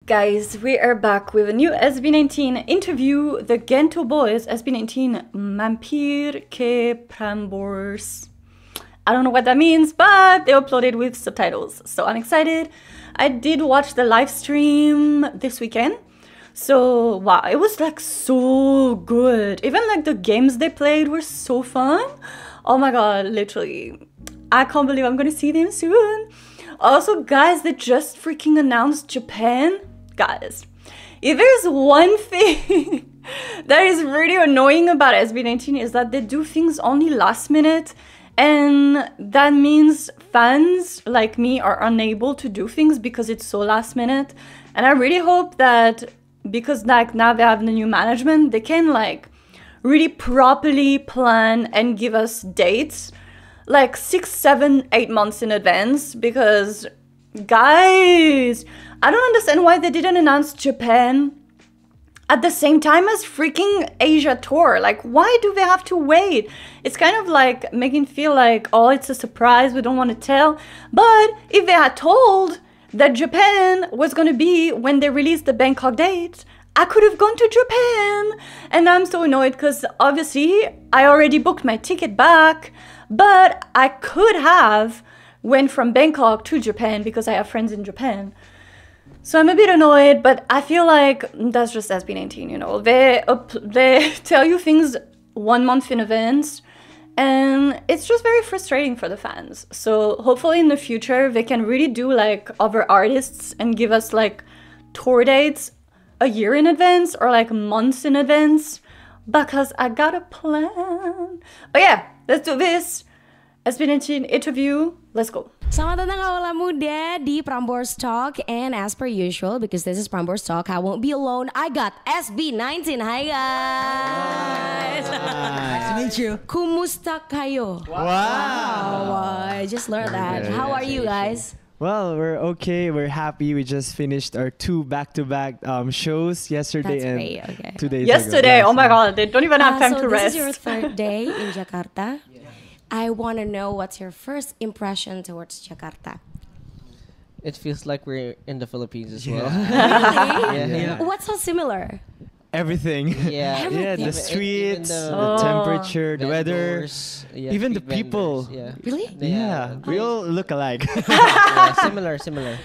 Guys, we are back with a new SB19 interview. The GENTO boys, SB19 MAMPIR ke PRAMBORS. I don't know what that means, but they uploaded with subtitles, so I'm excited. I did watch the live stream this weekend, so wow, it was like so good. Even like the games they played were so fun. Oh my god, literally. I can't believe I'm gonna see them soon. Also, guys, they just freaking announced Japan. Guys, if there's one thing that is really annoying about SB19 is that they do things only last minute, and that means fans like me are unable to do things because it's so last minute. And I really hope that because like now they have the new management, they can like really properly plan and give us dates like 6, 7, 8 months in advance, because guys, I don't understand why they didn't announce Japan at the same time as freaking Asia tour. Like, why do they have to wait? It's kind of like making feel like, oh, it's a surprise, we don't want to tell. But if they had told that Japan was going to be when they released the Bangkok date, I could have gone to Japan. And I'm so annoyed because obviously I already booked my ticket back, but I could have went from Bangkok to Japan because I have friends in Japan. So I'm a bit annoyed, but I feel like that's just SB19, you know. They tell you things 1 month in advance, and it's just very frustrating for the fans. So hopefully in the future they can really do like other artists and give us like tour dates a year in advance or like months in advance, because I got a plan. But yeah, let's do this. SB19 interview, let's go. Selamat datang Kaula Muda di PRAMBORS Talk, and as per usual, because this is PRAMBORS Talk, I won't be alone. I got SB19. Hi guys. Nice to meet you. Kumusta kayo? Wow. I just learned that. How are you guys? Well, we're okay. We're happy. We just finished our 2 back-to-back shows yesterday. That's and great. Okay. 2 days Yesterday, ago. oh my god, they don't even have time to rest. This is your third day in Jakarta. I want to know what's your first impression towards Jakarta. It feels like we're in the Philippines as well. Really? Yeah. What's so similar? Everything. Yeah. Yeah, the Even streets, the the temperature, the weather, vendors, yeah, even the street people. vendors, yeah. Really? Yeah, we all look alike. Yeah, similar.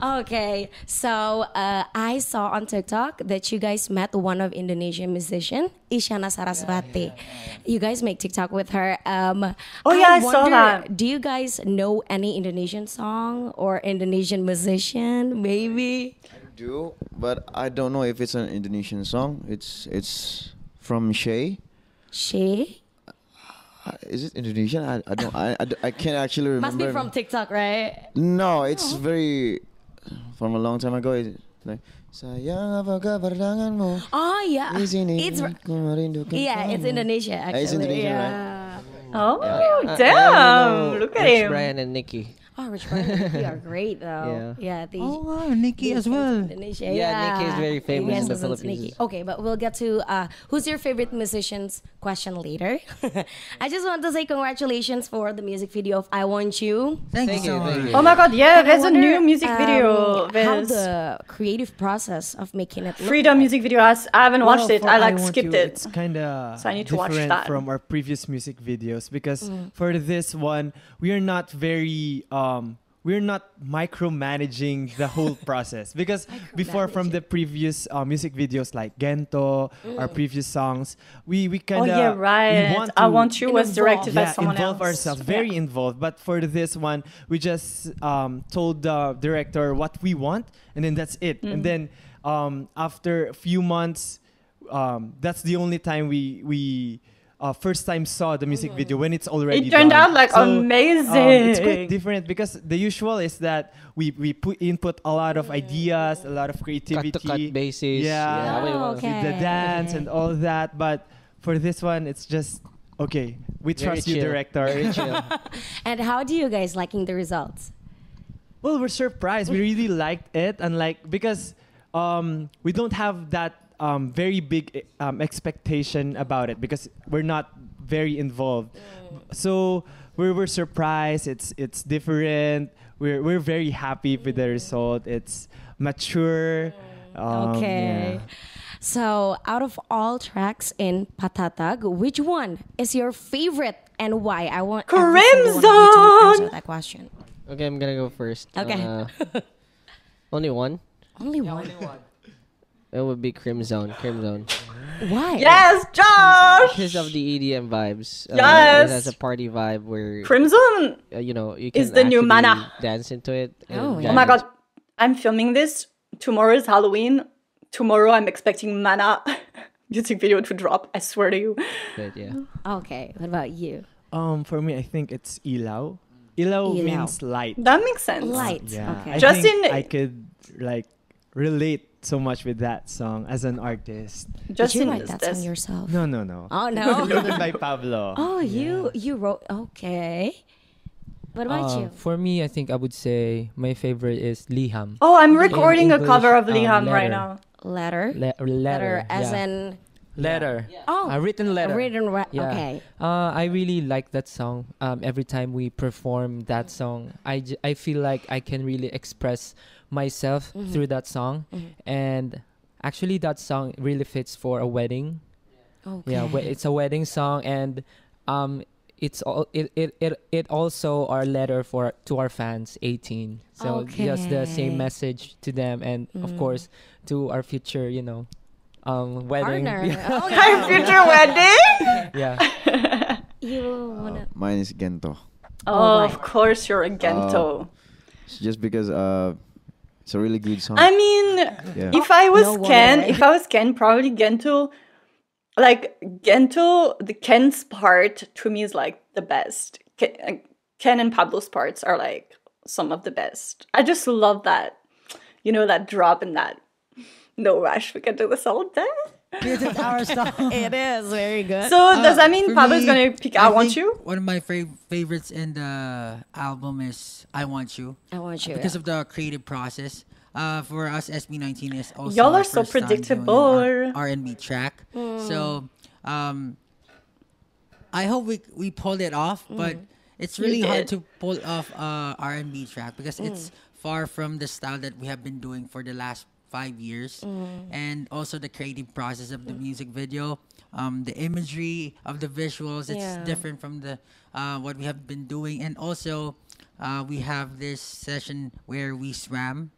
Okay, so I saw on TikTok that you guys met one of Indonesian musician, Isyana Sarasvati. You guys make TikTok with her. Oh yeah, I saw that. Do you guys know any Indonesian song or Indonesian musician? Maybe. I do, but I don't know if it's an Indonesian song. It's from Shay. She Is it Indonesian? I can't actually remember. must be from TikTok, right? No, it's very from a long time ago. It's like sayang apa kabar denganmu? Oh yeah, Di sini it's ku merindukan it's kamu. Indonesia actually. It's Indonesia, yeah. Oh, I damn, only know look at Rich him. Brian and Nikki. Oh, Rich Brian, you are great though. Yeah, Oh, wow, Nikki as well. Indonesia. Yeah, Nikki is very famous You guys in the listen to Philippines. Nikki. Okay, but we'll get to who's your favorite musicians question later. I just want to say congratulations for the music video of I Want You. Thank you so thank much. you. Oh my god, yeah, And I there's a wonder, new music video. How There's the creative process of making it look Freedom music video. I haven't watched it. for I like Want skipped You, it. It's kind of So I need to watch different that. from our previous music videos because for this one we are not very we're not micromanaging the whole process, because before from the previous music videos like Gento, our previous songs, we kind Oh of yeah, right. I Want You was directed by someone involve else. ourselves, very involved. But for this one, we just told the director what we want, and then that's it. And then after a few months, that's the only time we first time saw the music video when it's already It turned done. out like amazing. It's quite different because the usual is that we input a lot of ideas, a lot of creativity, Cut bases. Yeah. Oh, with the dance and all that. But for this one, it's just okay. We Very trust you, chill. director. Very chill. And how do you guys liking the results? Well, we're surprised. We really liked it, and because we don't have that very big expectation about it because we're not very involved. So we were surprised. It's different. we're very happy with the result. It's mature. Okay. Yeah. So, out of all tracks in PAGTATAG, which one is your favorite and why? I want every single one of you to Crimson! answer that question. Okay, I'm gonna go first. Okay. Only one. Only one. It would be Crimson. Crimson. Why? Yes, Josh! Because of the EDM vibes. Yes! It has a party vibe where Crimson you know you can is the new actually Mana. dance into it. and Oh, yeah. Oh my dance. god, I'm filming this. Tomorrow is Halloween. Tomorrow I'm expecting Mana music video to drop. I swear to you. But yeah. Okay, what about you? For me, I think it's ilaw. Ilaw Ilaw. means light. That makes sense. Light. Yeah. Okay. I Justin- think I could like relate so much with that song as an artist. Did you Justin write is that this. song yourself? No, no, no. Oh no. Written by Pablo. Oh, you wrote. Okay. What about you? For me, I think I would say my favorite is Liham. Oh, I'm recording a English, cover of Liham right letter. now. Letter. Letter. as yeah. in Letter. oh, A written letter. Yeah. Okay. I really like that song. Every time we perform that song, I feel like I can really express myself through that song. And actually, that song really fits for a wedding. Okay. Yeah, it's a wedding song, and it also our letter to our fans 18. So just the Okay. same message to them, and of course to our future, wedding. Partner. My future wedding? Yeah. You wanna? Mine is Gento. Oh, my. of course you're a Gento. It's just because it's a really good song. I mean, Yeah. if I was No Ken, wonder. if I was Ken, probably Gento. Like Gento, the Ken's part to me is like the best. Ken and Pablo's parts are like some of the best. I just love that, that drop and that. No rush, we can do this all day. This is our song. It is very good. So does that mean For Pablo's me, gonna pick I Want think You? One of my favorites in the album is I Want You. I want you. Because of the creative process. For us, SB19 is also Y'all our are so first time doing predictable. an R&B track. So I hope we pulled it off, but it's really hard did. to pull off R&B track because it's far from the style that we have been doing for the last 5 years. And also the creative process of the music video, the imagery of the visuals, it's Yeah. different from the what we have been doing. And also we have this session where we swam.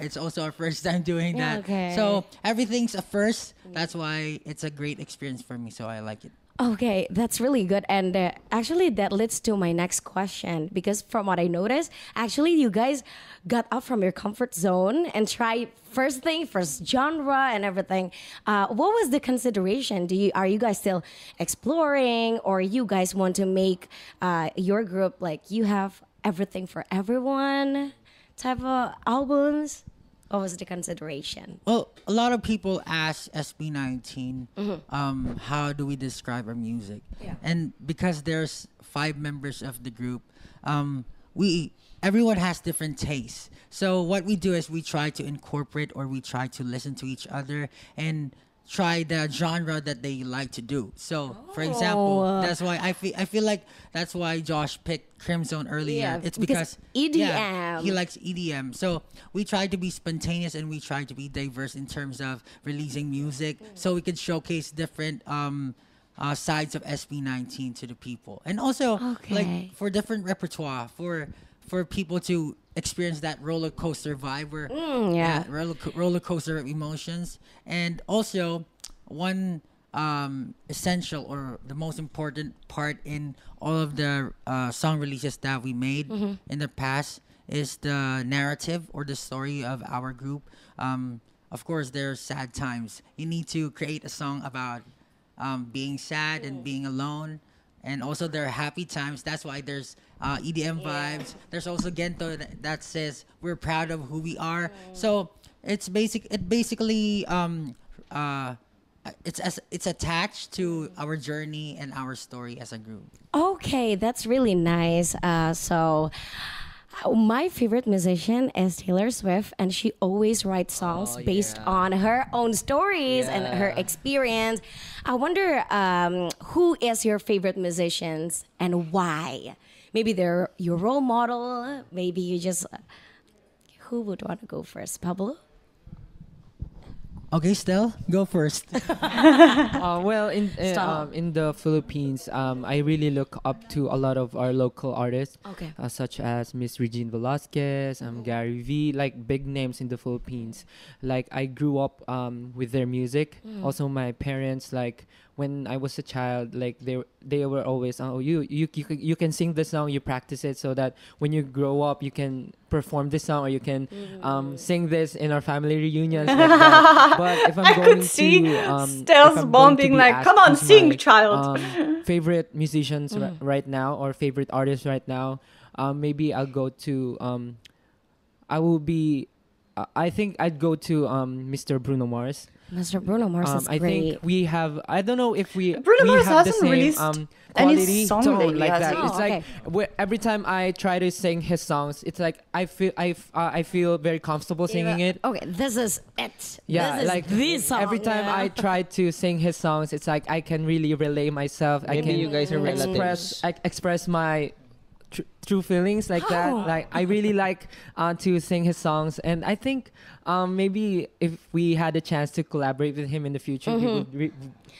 It's also our first time doing Yeah, that. okay. So everything's a first. That's why it's a great experience for me. So I like it. Okay, that's really good. And actually, that leads to my next question. Because from what I noticed, actually, you guys got up from your comfort zone and tried first genre and everything. What was the consideration? Are you guys still exploring, or you guys want to make your group like you have everything for everyone type of albums? What was the consideration? Well, a lot of people ask SB19, how do we describe our music? Yeah. And because there's 5 members of the group, everyone has different tastes. So what we do is we try to incorporate, or we try to listen to each other and try the genre that they like to do. So, for example, that's why I feel like that's why Josh picked Crimson earlier. Yeah, It's because because EDM. he likes EDM. So we try to be spontaneous and we try to be diverse in terms of releasing music, so we could showcase different sides of SB19 to the people, and also Okay. like for different repertoire for people to experience that roller coaster vibe, where Yeah. roller coaster of emotions. And also one essential or the most important part in all of the song releases that we made in the past is the narrative or the story of our group. Of course, there's sad times. You need to create a song about being sad and being alone. And also there are happy times. That's why there's EDM vibes. There's also Gento that says we're proud of who we are. So it's basically it's attached to our journey and our story as a group. Okay, that's really nice. My favorite musician is Taylor Swift, and she always writes songs based on her own stories and her experience. I wonder who is your favorite musicians and why? maybe they're your role model. Maybe you just who would want to go first, Pablo? Okay, Stel, go first. Well, Stop. in the Philippines, I really look up to a lot of our local artists, Okay. such as Miss Regine Velasquez, Gary V, like big names in the Philippines. Like I grew up with their music. Also, my parents, like when I was a child, like they were always, oh, you can sing the song, you practice it, so that when you grow up, you can perform this song or you can sing this in our family reunions. Like that. But if I'm I going could see to, Stel's if I'm mom going to being be like, asked "Come on, who's sing, my, child." Favorite musicians right now or favorite artists right now, maybe I'll go to I will be I think I'd go to Mr. Bruno Mars. Mr. Bruno Mars is I great. think we have, I don't know if we Bruno we Mars have the hasn't same released any quality song tone lately, like has that. he? It's Oh, like okay. every time I try to sing his songs, it's like I feel very comfortable singing it. Okay, this is it. Yeah, this is like the song. every time yeah. I try to sing his songs, it's like I can really relay myself. I Maybe can you guys are relatives. express my true feelings like that. Oh. Like I really like to sing his songs, and I think maybe if we had a chance to collaborate with him in the future, we would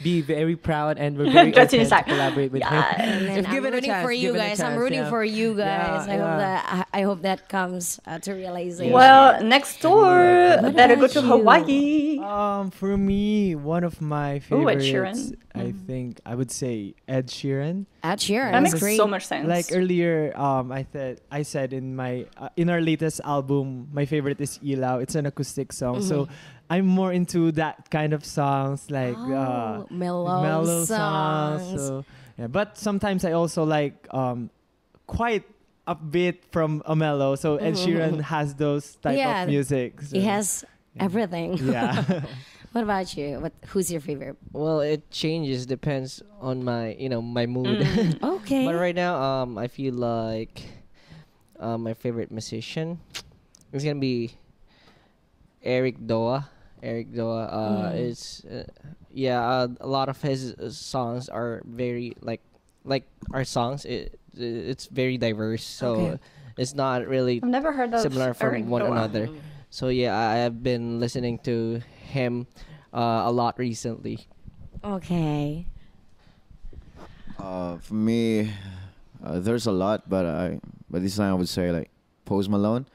be very proud, and we're very That's open to inside. collaborate with And him. then If I'm given a rooting chance, for you given a guys. I'm chance, rooting yeah. for you guys. Yeah, I hope that comes to realization. Well, next door, What better go about to you? Hawaii. For me, one of my Ooh, Ed favorites, Sheeran. I think I would say Ed Sheeran. Ed Sheeran. That is makes great. so much sense. Like earlier, I said in my in our latest album, my favorite is Ilaw. It's an acoustic song, so I'm more into that kind of songs, like Oh, mellow songs. So yeah, but sometimes I also like quite upbeat from a mellow. So Ed Sheeran has those type Yeah, of music. So, He has everything. yeah. What about you? Who's your favorite? Well, it changes, depends on my my mood. Okay. But right now, I feel like my favorite musician is gonna be Eric Doa. Eric Doa is a lot of his songs are very like our songs. It's very diverse, so Okay. it's not really I've never heard of similar from Eric one Doa. another. So yeah, I have been listening to him a lot recently. Okay. For me, there's a lot, but this time I would say like Post Malone.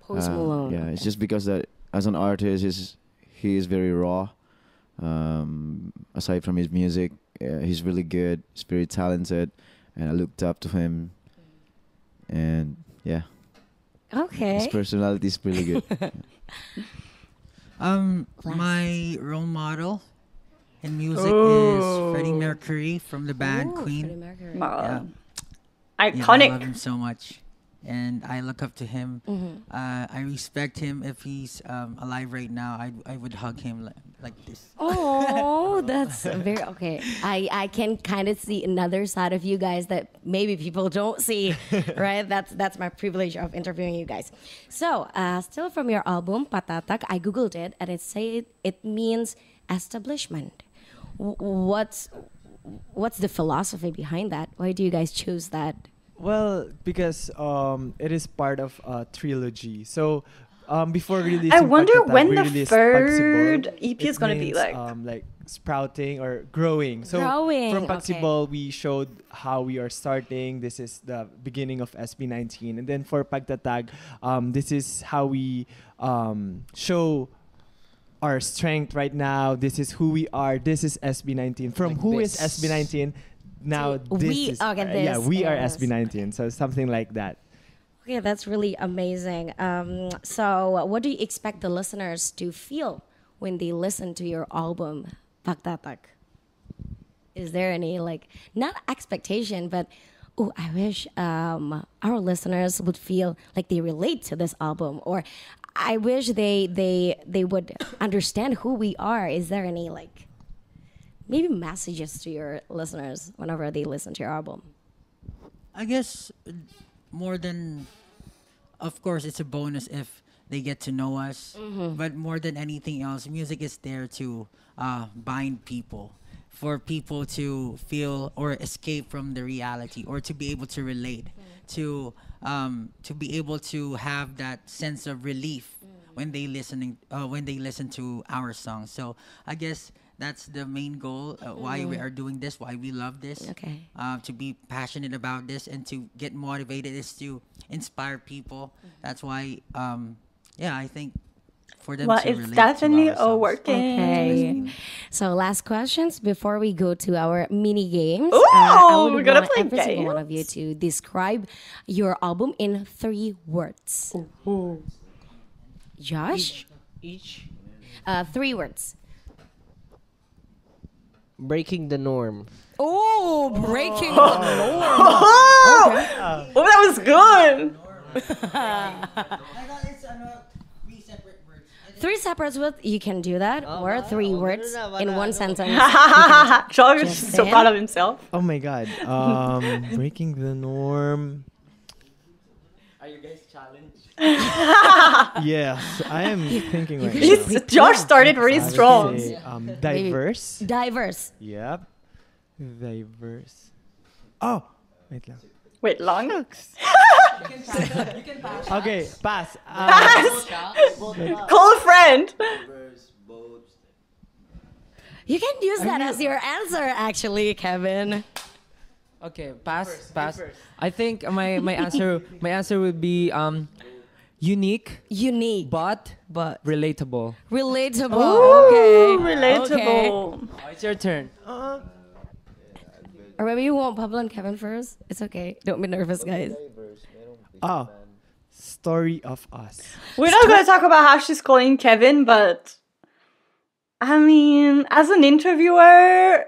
Post Malone. Yeah, it's just because that as an artist, he is very raw. Aside from his music, he's really good. He's very talented, and I looked up to him. And yeah, his Okay. personality is really good. My role model in music Oh. is Freddie Mercury from the band Ooh, Queen. Freddie Mercury. Yeah, Iconic. I love him so much, and I look up to him. I respect him. If he's alive right now, I would hug him like this. Oh, that's very okay. I can kind of see another side of you guys that maybe people don't see, right? That's my privilege of interviewing you guys. So, still from your album PAGTATAG, I googled it and it means establishment. What's the philosophy behind that? Why do you guys choose that? Well, because it is part of a trilogy. So before releasing I wonder PAGTATAG, when we the released third Pagsibol. EP is It gonna be means, like sprouting or growing. So Growing, from okay. Pagsibol, we showed how we are starting. This is the beginning of SB19, and then for PAGTATAG, this is how we show our strength right now. This is who we are. This is SB19. From Like who is this. SB19? Now So this we is are yeah, this, we are yes. SB19. So something like that. Okay, that's really amazing. So, what do you expect the listeners to feel when they listen to your album, PAGTATAG? Is there any not expectation, but I wish our listeners would feel like they relate to this album, or I wish they would understand who we are. Is there any maybe messages to your listeners whenever they listen to your album? I guess more than, of course, it's a bonus if they get to know us. But more than anything else, music is there to bind people. for people to feel or escape from the reality, or to be able to relate, to be able to have that sense of relief when they listen to our songs. So I guess that's the main goal, why we are doing this, why we love this. Okay. To be passionate about this and to get motivated is to inspire people. That's why, I think for them Well, to it's relate definitely to our songs. working. Okay. So last questions before we go to our mini games. Ooh, I would we're gonna want play every single one games? of you to describe your album in 3 words. Josh? Each 3 words. breaking the norm. Oh, breaking the norm. Oh, that was good. I thought it's 3 separate words. 3 separate words, you can do that, or 3 words in one sentence. Josh is so Justin? proud of himself. Oh my God. Breaking the norm. Are you guys challenged? Yes, I am thinking right He's, Josh started really now. I would strong. say, diverse. Diverse. Yep. Diverse. Oh, wait lang. Wait, long? Okay, pass. Call a friend. You can use that as your answer, actually, Kevin. Okay, pass. I think my answer would be unique Unique, but relatable. relatable. Ooh, Okay. relatable. Oh, it's your turn. Or maybe you want Pablo and Kevin first. It's okay. Don't be nervous, guys. Oh, story of us. We're not going to talk about how she's calling Kevin, but I mean, as an interviewer,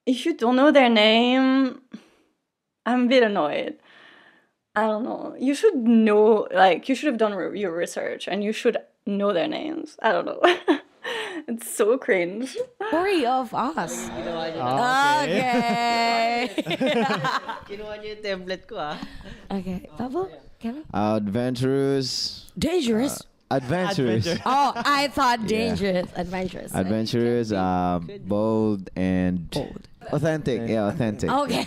if you don't know their name, I'm a bit annoyed. I don't know. You should know, like, you should have done your research and you should know their names. I don't know. It's so cringe. Story of us. Okay. Kinuha niyo yung template ko Okay. Pablo? Kevin? Adventurous. Dangerous. Adventurous. Oh, I thought dangerous. Adventurous. Adventurous, bold, and authentic. Yeah, authentic. Okay.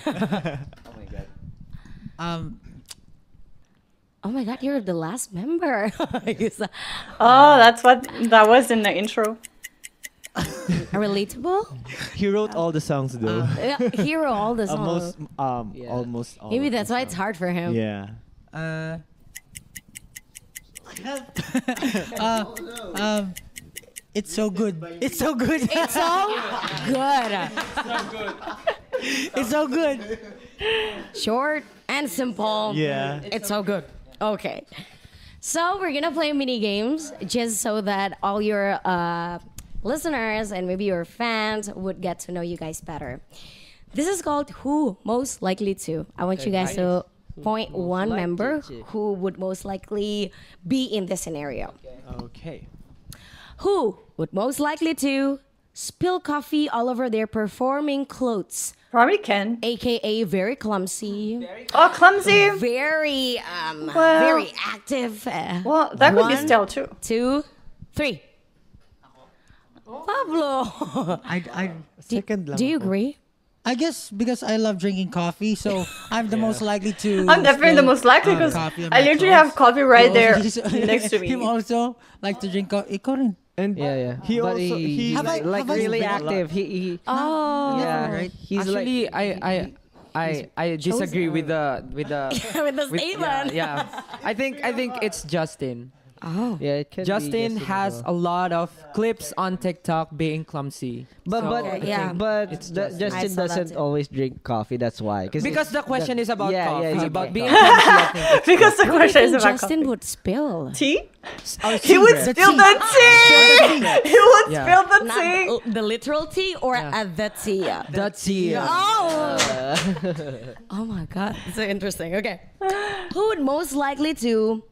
Oh my God, you're the last member. Oh, that's what that was in the intro. Relatable? He wrote all the songs though. Yeah, hero all the songs. Almost all. Maybe of that's the why it's songs. hard for him. Yeah. It's so good. It's so good. It's so good. It's so good. Short and simple. Yeah. It's so good. Okay. So we're gonna play mini games just so that all your listeners and maybe your fans would get to know you guys better. This is called Who Most Likely To. I want you guys to point one member who would most likely be in this scenario. Okay. Who would most likely to spill coffee all over their performing clothes, Probably Ken. aka very clumsy, Oh, clumsy. very Well- very active. Well, that could be One, Stell too. 2, 3. Pablo. Second lang Do you ako. agree? I guess because I love drinking coffee, so I'm the most likely to. I'm definitely the spill, most likely because coffee on I my literally clothes. have coffee right there He's- next to me. Him also like to drink coffee. Ikaw rin. And Yeah. He But also he Have I- like have I really spent a lot? active. He Oh. yeah. right? He's Actually, like I disagree with the With the statement. yeah. I think it's Justin. Oh. yeah. It can be Justin has as a lot of clips on TikTok being clumsy. But So, yeah. It's Justin I saw that doesn't too. always drink coffee. That's why. because the question is about yeah, coffee, it's about okay. being clumsy. I think it's Because the What do you question is think about Justin coffee. would spill? Tea? our He would secret. spill the tea. He would Yeah. spill the Not tea. the literal tea or Yeah. the tea? The tea. Oh! Oh my God, so interesting. Okay. Who would most likely to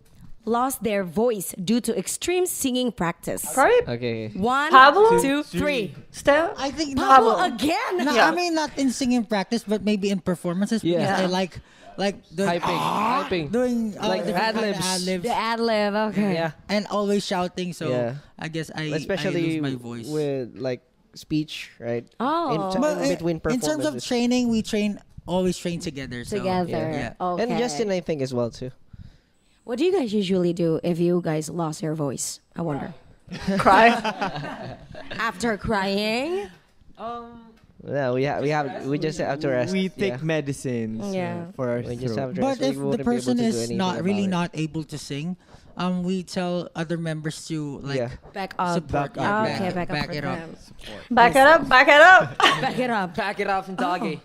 lost their voice due to extreme singing practice? Probably Okay. 1, Pablo? 2, 3. Stell. I think Pablo Pablo. again. No, Yeah. I mean not in singing practice, but maybe in performances. Yeah. Because I like the Hyping. doing Like different kind of ad-libs. ad-libs The ad lib. Okay. Yeah. and always shouting. So Yeah. I guess I Especially lose my voice. with like speech, right? Oh. In between in performances. terms of training, we always train together. So, Together. Yeah. Okay. And Justin, I think, as well, too. What do you guys usually do if you guys lost your voice? I wonder. Cry. After crying? Yeah, we just have to rest. We take medicines Yeah. for our We just throat. have to But rest. We if the wouldn't be able person to do is anything not really about it. not able to sing, we tell other members to like Yeah. Back up. support. Back up, Okay, back up back for it up. them. Back it up. Back it up. Back it up. Pack it up and doggy.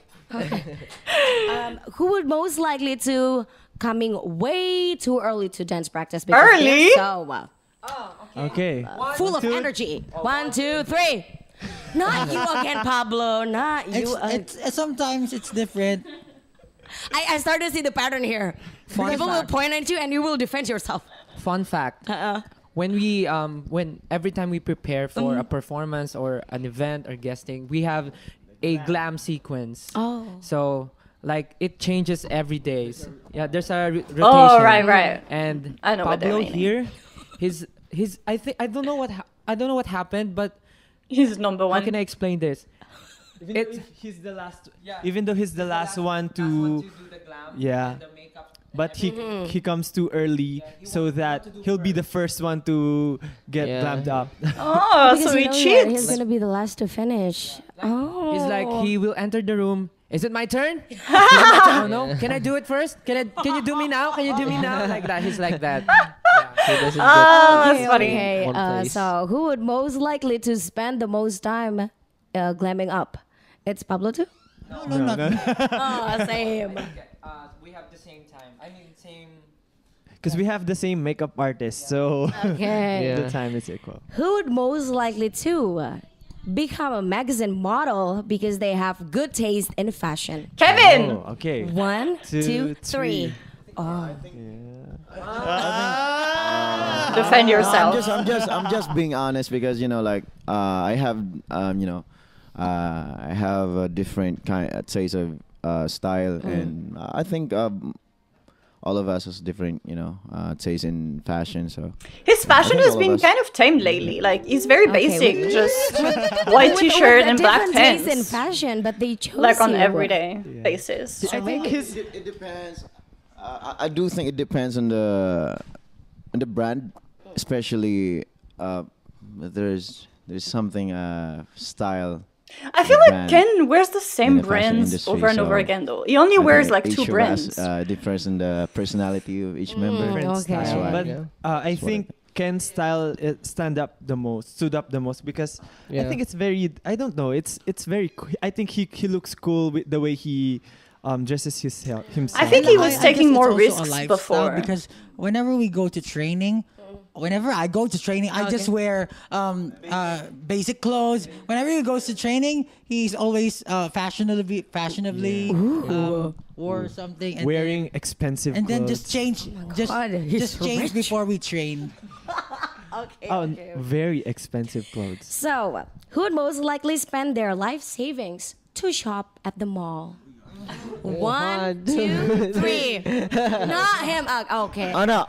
Who would most likely to coming way too early to dance practice? Because Early? they're so Okay. full of energy. 1, 2, 3. Not you again, Pablo. Not you. It's sometimes it's different. I started to see the pattern here. People will point at you and you will defend yourself. Fun fact. When every time we prepare for a performance or an event or guesting, we have a glam sequence. Oh. So like it changes every day. Yeah, there's a rotation. Oh, right. And I know what they're Pablo meaning. here, his I don't know what happened, but He's number how one. can I explain this? He's the last. Even though he's the last one to. Yeah. But he comes too early so that he'll be the first one to get Yeah. glammed up. Oh, Because so you he know cheats. he's gonna be the last to finish. Oh. He's like he will enter the room. Is it my turn? Oh no! Can I do it first? Can you do me now? Can you do me now? Like that. He's like that. He doesn't Oh, that's Okay, funny. okay. One place. So who would most likely to spend the most time glamming up? It's Pablo too? No, not me. Oh, same. We have the same time. I mean, same. Because we have the same makeup artist, so Okay. Yeah. the time is equal. Who would most likely to become a magazine model because they have good taste in fashion? Kevin. Oh, okay. 1, 2, 3. Oh. Defend yourself. I'm just being honest because I have I have a different kind of taste of style, and I think all of us has different taste in fashion. So His fashion think has all of been us- kind of tamed lately. Like he's very Okay, basic, with- just white t-shirt and black different pants, taste in fashion, but they chose like on you. everyday basis. I think his. it depends. I do think it depends on the brand, especially there's something style. I feel the like brand Ken wears the same in the fashion brands industry, over and over so again though. He only I wears think like each 2 of brands. us, differs in the personality of each member. Okay. That's why. But Yeah. I think Ken's style stood up the most because I think it's very. I don't know. It's very. I think he looks cool with the way he dresses himself. I think he was I taking guess more it's also a risks lifestyle before. because whenever we go to training, whenever I go to training, I just wear basic clothes. Whenever he goes to training, he's always fashionably wore something and wearing expensive then, and then clothes. just change God, he's change rich. before we train. Very expensive clothes. So, who would most likely spend their life savings to shop at the mall? 1, 2, 3. Not him. Okay. Oh no.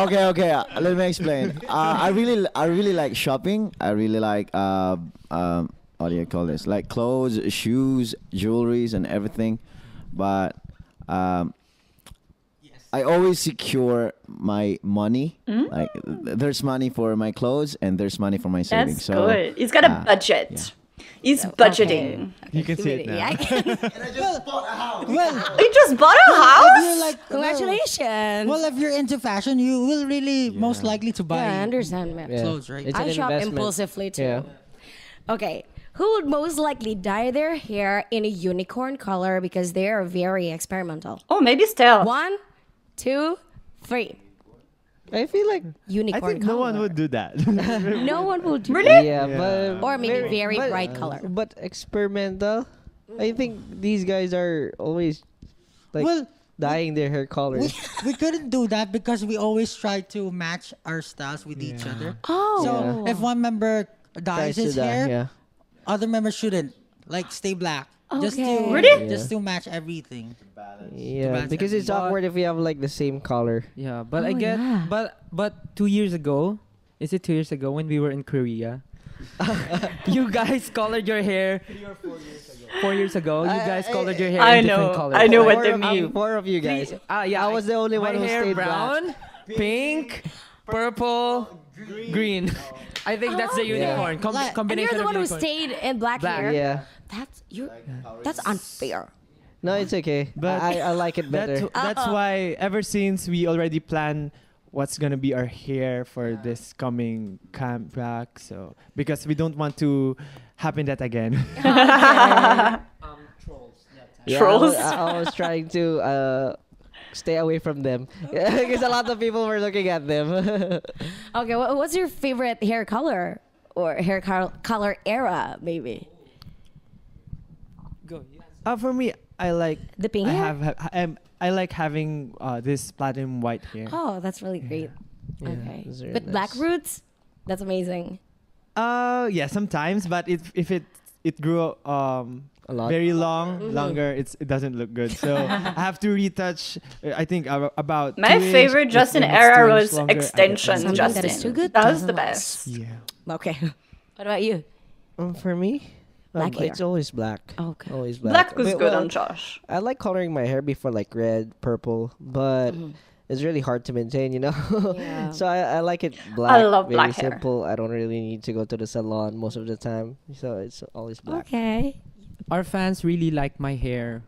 Okay. Let me explain. I really like shopping. I really like what do you call this? Like clothes, shoes, jewelries, and everything. But I always secure my money. Like there's money for my clothes and there's money for my savings. That's So good. He's got a budget. yeah. He's budgeting. You can see it now. Yeah, I can- Well, He just bought a if house. you're like Congratulations. well, if you're into fashion, you will really most likely to buy yeah, I understand, man. Yeah. clothes, right? It's an I shop investment. impulsively too. Yeah. Okay. Who would most likely dye their hair in a unicorn color because they are very experimental? Oh, maybe still. 1, 2, 3. I feel like Unicorn I think color. no one would do that. No one will do Really? yeah, but Or maybe very bright color. But experimental. I think these guys are always like Well, dyeing their hair color. we couldn't do that because we always try to match our styles with each other. Oh. So if one member dyes Tries to his dye, hair, yeah. other members shouldn't. Like stay black. Just Okay. to Really? just to match everything. Yeah, balance because it's everything. awkward if we have like the same color. Yeah, but I Oh, get yeah. but 2 years ago, is it 2 years ago when we were in Korea? You guys colored your hair 4 years ago. You guys colored your hair I in know. different colors. I know what Four they of you- mean. Four of you guys. Yeah, I was the only my one who hair stayed brown, pink, purple, green. I think that's the unicorn. Like- And Combination you're the of one who unicorn. stayed in black, Black, hair. Yeah. That's unfair. No, it's okay. But I like it better. That's why ever since we already plan what's gonna be our hair for this coming comeback, so because we don't want to happen that again. Yeah, Trolls. I was trying to stay away from them because a lot of people were looking at them. Okay, what's your favorite hair color or hair color era, maybe? Go. For me, I like The pink I hair? I like having this platinum white hair. Oh, that's really great. Yeah, Okay. those are With black nice. roots? That's amazing. Yeah, sometimes, but if it grew A lot. very longer, it doesn't look good. So I have to retouch. I think about My 2 inch, favorite if Justin it's era 2 inch was longer, I get extension. Something Justin, that is too good that was doesn't the last. best. Yeah. Okay. What about you? For me, Black hair. it's always black. Okay. Always black. Black was But, good well, on Josh. I like coloring my hair before like red, purple, but it's really hard to maintain, you know. Yeah. So I like it black. love very black hair. simple. I don't really need to go to the salon most of the time, so it's always black. Okay. Our fans really like my hair,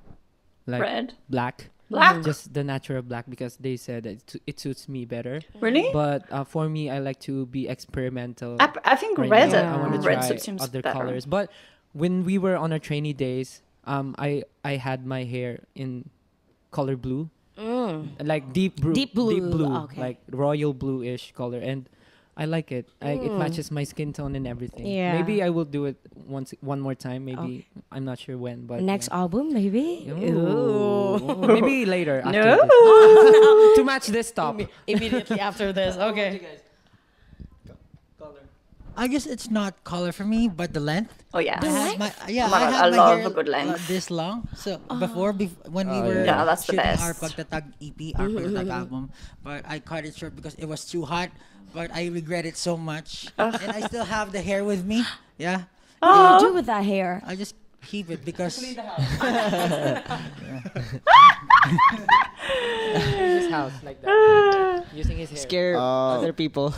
like Red. black. Black? Just the natural black because they said that it suits me better. Really? But for me, I like to be experimental. I think right red. now. I want to Red try seems other better. colors. But when we were on our trainee days, I had my hair in color blue, like deep blue, Deep blue, okay. like royal blue-ish color, and I like it. It matches my skin tone and everything. Yeah. Maybe I will do it one more time. Maybe I'm not sure when, but Next album, maybe? Ooh. Maybe later. After No. this. To match this top. Immediately after this. Okay. I guess it's not color for me, but the length. Oh yeah. I had my, yeah, Oh my I God, had I my love hair a good length. this long. So when we were Yeah, that's the shooting our best. PAGTATAG EP, our PAGTATAG album, but I cut it short because it was too hot. But I regret it so much, and I still have the hair with me. Yeah, What do you do with that hair? I just keep it because This house like that. Using his hair. Scare other people.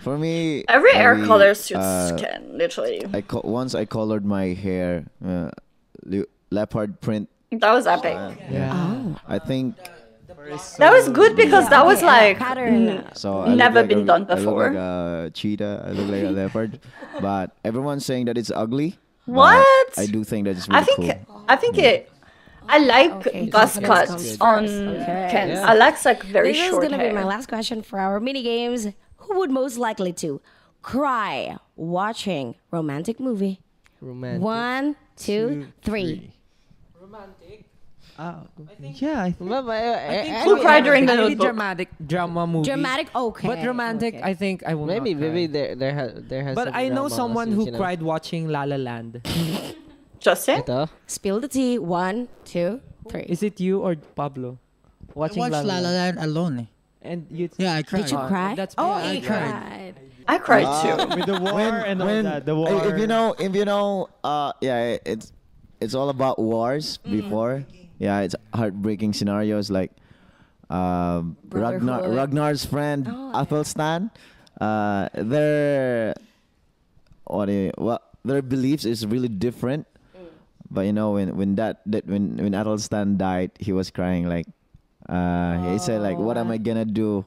For me, Every hair we, color suits skin, literally. once I colored my hair leopard print. That was epic. Yeah. I think That was good because that was like pattern. so. I Never look been done I look before. like a cheetah. I look like a leopard, but everyone's saying that it's ugly. but What? I do think that it's really I think it. I like Okay, buzz confidence cuts comes on Okay. Ken. Yeah. I like very This is short gonna hair. be my last question for our mini games. Who would most likely to cry watching romantic movie? Romantic. 1, 2, 3. Romantic. Yeah, I think Who cried during the Maybe Notebook? dramatic drama movie. Dramatic, okay. But romantic, okay. I think I will Maybe not cry. there has. But some I know drama someone scenes, who you know. cried watching La La Land. Justin? Ito? Spill the tea. 1, 2, 3. Is it you or Pablo? I Watching watched La La Land alone. Eh. And you. Yeah, I cried. Did you cry? That's oh, yeah, he I cried. cried. I cried too. with the war and all that. The war. if you know, yeah, it's all about wars before. Yeah, it's heartbreaking scenarios like Brotherhood. Ragnar's friend Athelstan. Their their beliefs is really different. But you know when when Athelstan died, he was crying like he said like, what am I gonna do?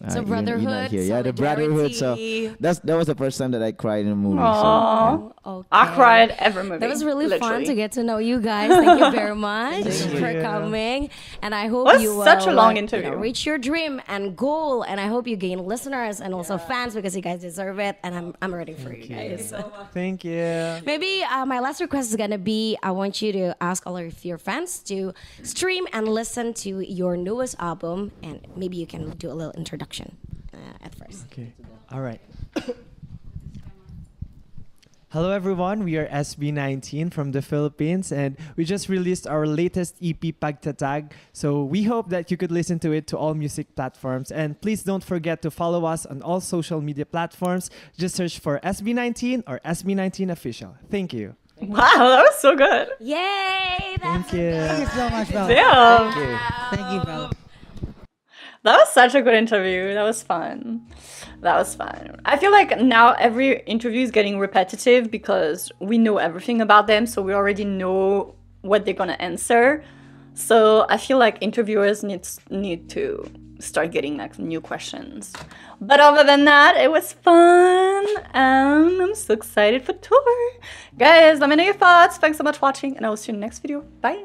So You're not brotherhood, here. Yeah, the brotherhood. So solidarity. that was the first time that I cried in a movie. So, Aww. Okay. I cried every movie. That was really fun literally. to get to know you guys. Thank you very much for you. coming. And I hope Was you will such a long you interview. know, reach your dream and goal. And I hope you gain listeners and also fans because you guys deserve it. And I'm ready for you guys. Thank you. Maybe my last request is gonna be I want you to ask all of your fans to stream and listen to your newest album, and maybe you can do a little introduction at first. Okay. All right. Hello everyone, we are SB19 from the Philippines and we just released our latest EP PAGTATAG. So we hope that you could listen to it to all music platforms, and please don't forget to follow us on all social media platforms. Just search for SB19 or SB19 Official. Thank you. Wow, that was so good. Yay! Thank you. Thank you so much, Bella. Damn. Thank you. Thank you, Bella. That was such a good interview. That was fun. That was fun. I feel like now every interview is getting repetitive because we know everything about them, so we already know what they're gonna answer. So I feel like interviewers need to start getting like new questions. But other than that, it was fun, and I'm so excited for tour. Guys, let me know your thoughts. Thanks so much for watching, and I will see you in the next video. Bye.